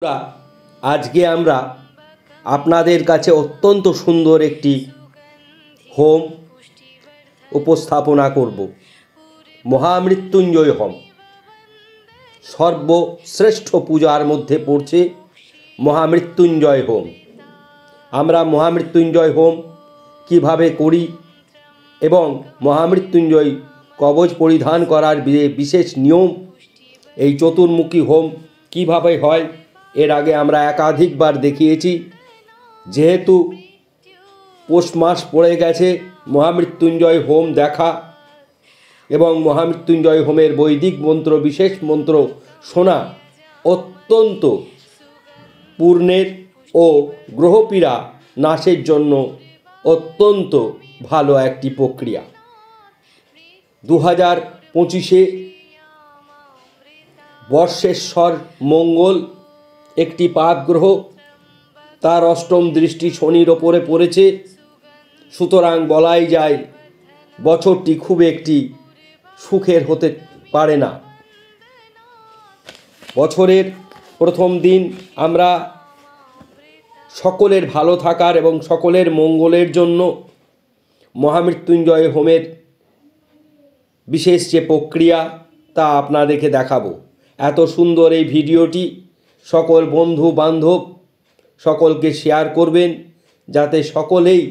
বন্ধুরা, আজকে আমরা আপনাদের কাছে অত্যন্ত সুন্দর একটি হোম উপস্থাপনা করব। মহামৃত্যুঞ্জয় হোম সর্বশ্রেষ্ঠ পূজার মধ্যে পড়ছে মহামৃত্যুঞ্জয় হোম। আমরা মহামৃত্যুঞ্জয় হোম কিভাবে করি এবং মহামৃত্যুঞ্জয় কবচ পরিধান করার বিশেষ নিয়ম, এই চতুর্মুখী হোম কিভাবে হয় এর আগে আমরা একাধিকবার দেখিয়েছি। যেহেতু পৌষ মাস পড়ে গেছে, মহামৃত্যুঞ্জয় হোম দেখা এবং মহামৃত্যুঞ্জয় হোমের বৈদিক মন্ত্র, বিশেষ মন্ত্র শোনা অত্যন্ত পূর্ণের ও গ্রহপীড়া নাশের জন্য অত্যন্ত ভালো একটি প্রক্রিয়া। 2025-এ বর্ষেশ্বর মঙ্গল একটি পাপ গ্রহ, তার অষ্টম দৃষ্টি শনির ওপরে পড়েছে। সুতরাং বলাই যায় বছরটি খুব একটি সুখের হতে পারে না। বছরের প্রথম দিন আমরা সকলের ভালো থাকার এবং সকলের মঙ্গলের জন্য মহামৃত্যুঞ্জয় হোমের বিশেষ যে প্রক্রিয়া তা আপনাদেরকে দেখাবো। এত সুন্দর এই ভিডিওটি সকল বন্ধু বান্ধব সকলকে শেয়ার করবেন, যাতে সকলেই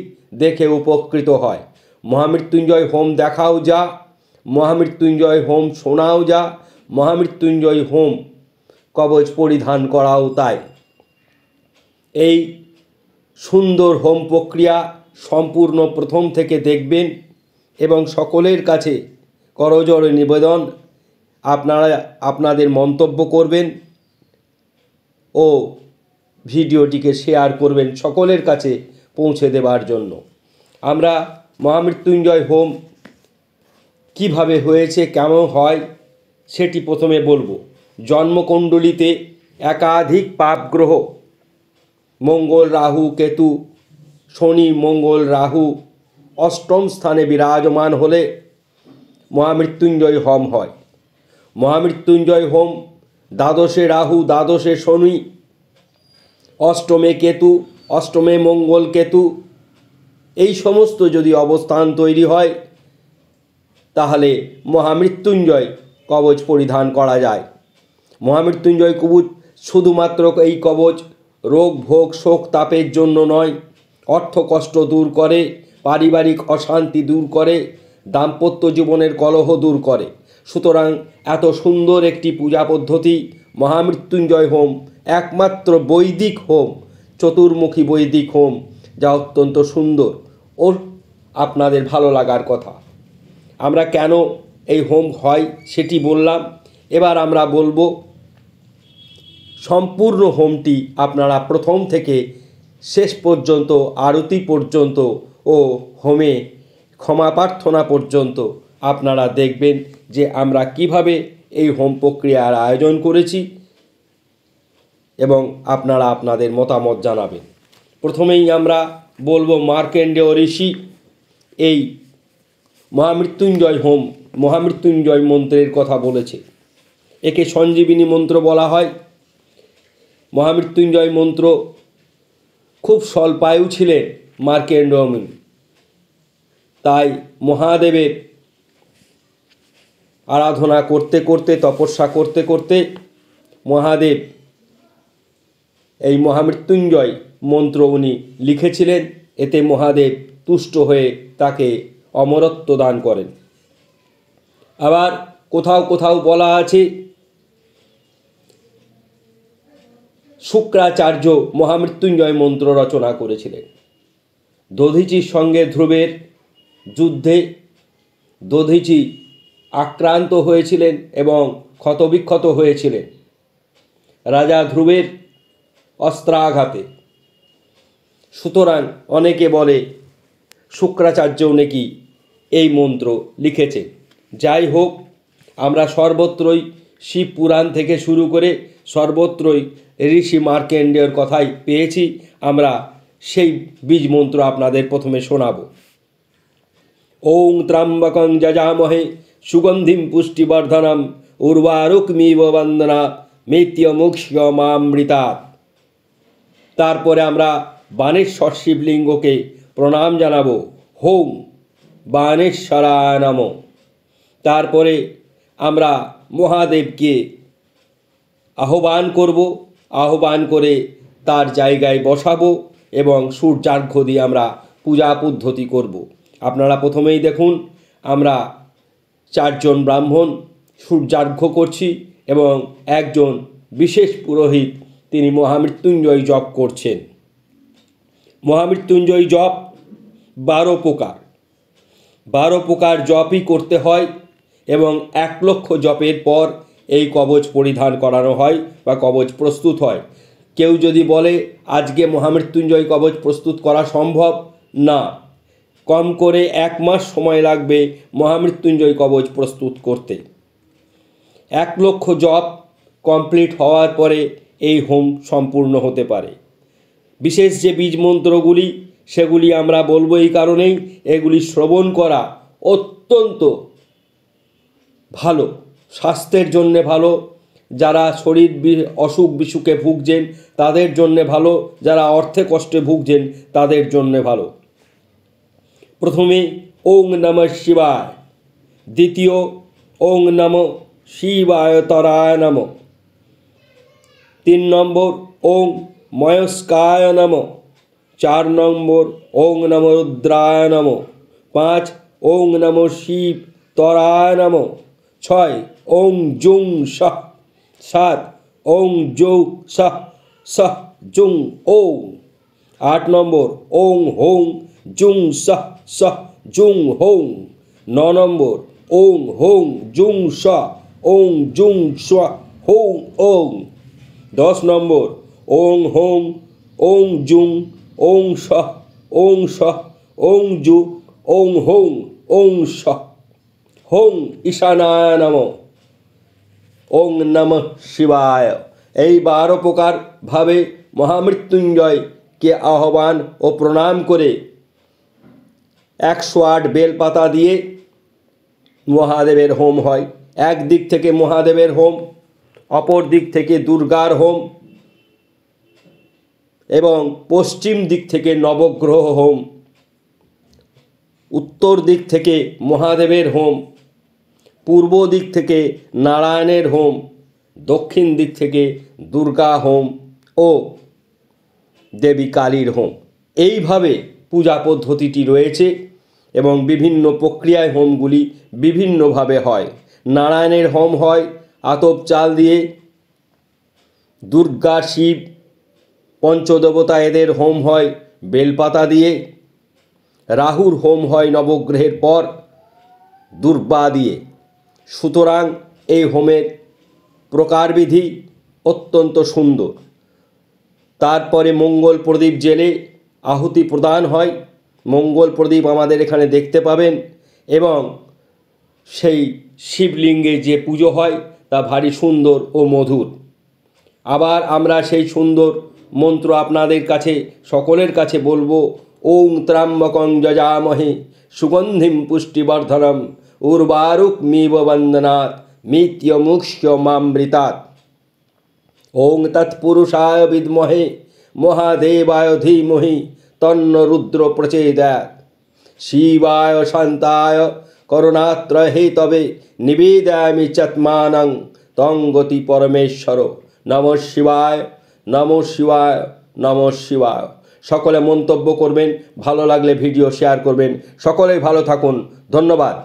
দেখে উপকৃত হয়। মহামৃত্যুঞ্জয় হোম দেখাও যা, মহামৃত্যুঞ্জয় হোম শোনাও যা, মহামৃত্যুঞ্জয় হোম কবচ পরিধান করাও তাই। এই সুন্দর হোম প্রক্রিয়া সম্পূর্ণ প্রথম থেকে দেখবেন এবং সকলের কাছে করজোড়ে নিবেদন, আপনারা আপনাদের মন্তব্য করবেন ও ভিডিওটিকে শেয়ার করবেন সকলের কাছে পৌঁছে দেওয়ার জন্য। আমরা মহামৃত্যুঞ্জয় হোম কিভাবে হয়েছে, কেমন হয় সেটি প্রথমে বলবো। জন্মকুণ্ডলিতে একাধিক পাপ গ্রহ, মঙ্গল, রাহু, কেতু, শনি, মঙ্গল, রাহু অষ্টম স্থানে বিরাজমান হলে মহামৃত্যুঞ্জয় হোম হয়। মহামৃত্যুঞ্জয় হোম দ্বাদশে রাহু, দ্বাদশে শনি, অষ্টমে কেতু, অষ্টমে মঙ্গল, কেতু এই সমস্ত যদি অবস্থান তৈরি হয় তাহলে মহামৃত্যুঞ্জয় কবচ পরিধান করা যায়। মহামৃত্যুঞ্জয় কবচ শুধুমাত্র এই কবচ রোগ ভোগ শোক তাপের জন্য নয়, অর্থ কষ্ট দূর করে, পারিবারিক অশান্তি দূর করে, দাম্পত্য জীবনের কলহ দূর করে। সুতরাং এত সুন্দর একটি পূজা পদ্ধতি মহামৃত্যুঞ্জয় হোম একমাত্র বৈদিক হোম, চতুর্মুখী বৈদিক হোম, যা অত্যন্ত সুন্দর ও আপনাদের ভালো লাগার কথা। আমরা কেন এই হোম হয় সেটি বললাম। এবার আমরা বলবো সম্পূর্ণ হোমটি আপনারা প্রথম থেকে শেষ পর্যন্ত, আরতি পর্যন্ত ও হোমে ক্ষমা প্রার্থনা পর্যন্ত আপনারা দেখবেন যে আমরা কিভাবে এই হোম প্রক্রিয়ার আয়োজন করেছি এবং আপনারা আপনাদের মতামত জানাবেন। প্রথমেই আমরা বলবো মার্কেন্ডেয় ঋষি এই মহামৃত্যুঞ্জয় হোম, মহামৃত্যুঞ্জয় মন্ত্রের কথা বলেছে। একে সঞ্জীবিনী মন্ত্র বলা হয়। মহামৃত্যুঞ্জয় মন্ত্র খুব স্বল্পায়ু ছিলেন মার্কেন্ডেয় মুনি, তাই মহাদেবের আরাধনা করতে করতে, তপস্যা করতে করতে মহাদেব এই মহামৃত্যুঞ্জয় মন্ত্র উনি লিখেছিলেন। এতে মহাদেব তুষ্ট হয়ে তাকে অমরত্ব দান করেন। আবার কোথাও কোথাও বলা আছে শুক্রাচার্য মহামৃত্যুঞ্জয় মন্ত্র রচনা করেছিলেন। দধিচির সঙ্গে ধ্রুবের যুদ্ধে দধিচি আক্রান্ত হয়েছিলেন এবং ক্ষতবিক্ষত হয়েছিলেন রাজা ধ্রুবের অস্ত্রাঘাতে। সুতরাং অনেকে বলে শুক্রাচার্যও নাকি এই মন্ত্র লিখেছে। যাই হোক, আমরা সর্বত্রই শিব পুরাণ থেকে শুরু করে সর্বত্রই ঋষি মার্কেন্ডেয়র কথাই পেয়েছি। আমরা সেই বীজ মন্ত্র আপনাদের প্রথমে শোনাব। ওং ত্র্যম্বকং যজামহে সুগন্ধিম পুষ্টিবর্ধনম উর্বারুকমিব বন্দনা মৃত্যুমুক্ষ্যমামৃতাৎ। তারপরে আমরা বাণেশ্বর শিবলিঙ্গকে প্রণাম জানাবো, হোম বাণেশ্বরায় নমঃ। তারপরে আমরা মহাদেবকে আহ্বান করব, আহ্বান করে তার জায়গায় বসাবো এবং সূর্যার্ঘ্য দিয়ে আমরা পূজা পদ্ধতি করব। আপনারা প্রথমেই দেখুন, আমরা 4 জন ব্রাহ্মণ সূর্যার্ঘ্য করছি এবং একজন বিশেষ পুরোহিত তিনি মহামৃত্যুঞ্জয় জপ করছেন। মহামৃত্যুঞ্জয় জপ 12 প্রকার, 12 প্রকার জপই করতে হয় এবং 1 লক্ষ জপের পর এই কবচ পরিধান করানো হয় বা কবচ প্রস্তুত হয়। কেউ যদি বলে আজকে মহামৃত্যুঞ্জয় কবচ প্রস্তুত করা সম্ভব না, কম করে 1 মাস সময় লাগবে মহামৃত্যুঞ্জয় কবচ প্রস্তুত করতে। 1 লক্ষ জপ কমপ্লিট হওয়ার পরে এই হোম সম্পূর্ণ হতে পারে। বিশেষ যে বীজ মন্ত্রগুলি সেগুলি আমরা বলবো এই কারণেই, এগুলি শ্রবণ করা অত্যন্ত ভালো, স্বাস্থ্যের জন্যে ভালো, যারা শরীর অসুখ বিসুখে ভুগছেন তাদের জন্যে ভালো, যারা অর্থে কষ্টে ভুগছেন তাদের জন্যে ভালো। প্রথমে ওং নমঃ শিবায়, দ্বিতীয় ওং নমঃ শিবায়তরায় নমঃ, 3 নম্বর ওং ময়স্কায় নমঃ, 4 নম্বর ওং নমঃ রুদ্রায় নমঃ, 5 ওং নমঃ শিব তরায় নমঃ, 6 ওং জুং সহ, 7 ওং জৌ সহ সহ জুং ওং, 8 নম্বর ওং হোং জুং সহ সহ জুং হোং, 9 নম্বর ওং হোং জুং সহ ওং জুং সহ হোং ওং, 10 নম্বর ওং হোং ওং জুং ওং সহ ওং সহ ওং জু ওং হোং ওং সহ হোং ঈশানায় নমঃ, ওং নমঃ শিবায়। এই 12 প্রকার ভাবে মহামৃত্যুঞ্জয়কে আহ্বান ও প্রণাম করে 108 বেলপাতা দিয়ে মহাদেবের হোম হয়। এক দিক থেকে মহাদেবের হোম, অপর দিক থেকে দুর্গার হোম এবং পশ্চিম দিক থেকে নবগ্রহ হোম, উত্তর দিক থেকে মহাদেবের হোম, পূর্ব দিক থেকে নারায়ণের হোম, দক্ষিণ দিক থেকে দুর্গা হোম ও দেবী কালীর হোম। এইভাবে পূজা পদ্ধতিটি রয়েছে এবং বিভিন্ন প্রক্রিয়ায় হোমগুলি বিভিন্নভাবে হয়। নারায়ণের হোম হয় আতপ চাল দিয়ে, দুর্গা শিব পঞ্চদেবতা এদের হোম হয় বেলপাতা দিয়ে, রাহুর হোম হয় নবগ্রহের পর দুর্বা দিয়ে। সুতরাং এই হোমের প্রকারবিধি অত্যন্ত সুন্দর। তারপরে মঙ্গল প্রদীপ জেলে আহুতি প্রদান হয়। মঙ্গল প্রদীপ আমাদের এখানে দেখতে পাবেন এবং সেই শিবলিঙ্গে যে পুজো হয় তা ভারী সুন্দর ও মধুর। আবার আমরা সেই সুন্দর মন্ত্র আপনাদের কাছে সকলের কাছে বলবো, ওং ত্র্যম্বকং যজামহে সুগন্ধিম পুষ্টিবর্ধনম উর্বারুকমিব বন্দনাৎ মৃত্যুমুক্ষ্যমামৃতাৎ। ওং তৎপুরুষায় বিদ্মহে মহাদেবায় ধীমহি তন্ন রুদ্র প্রচোদয়াৎ। শিবায় শান্তায় করুণাত্রয় হেতবে নিবেদয়ামি চাত্মানং তং গতি পরমেশ্বর। নমঃ শিবায়, নমঃ শিবায়, নমঃ শিবায়। সকলে মন্তব্য করবেন, ভালো লাগলে ভিডিও শেয়ার করবেন। সকলেই ভালো থাকুন, ধন্যবাদ।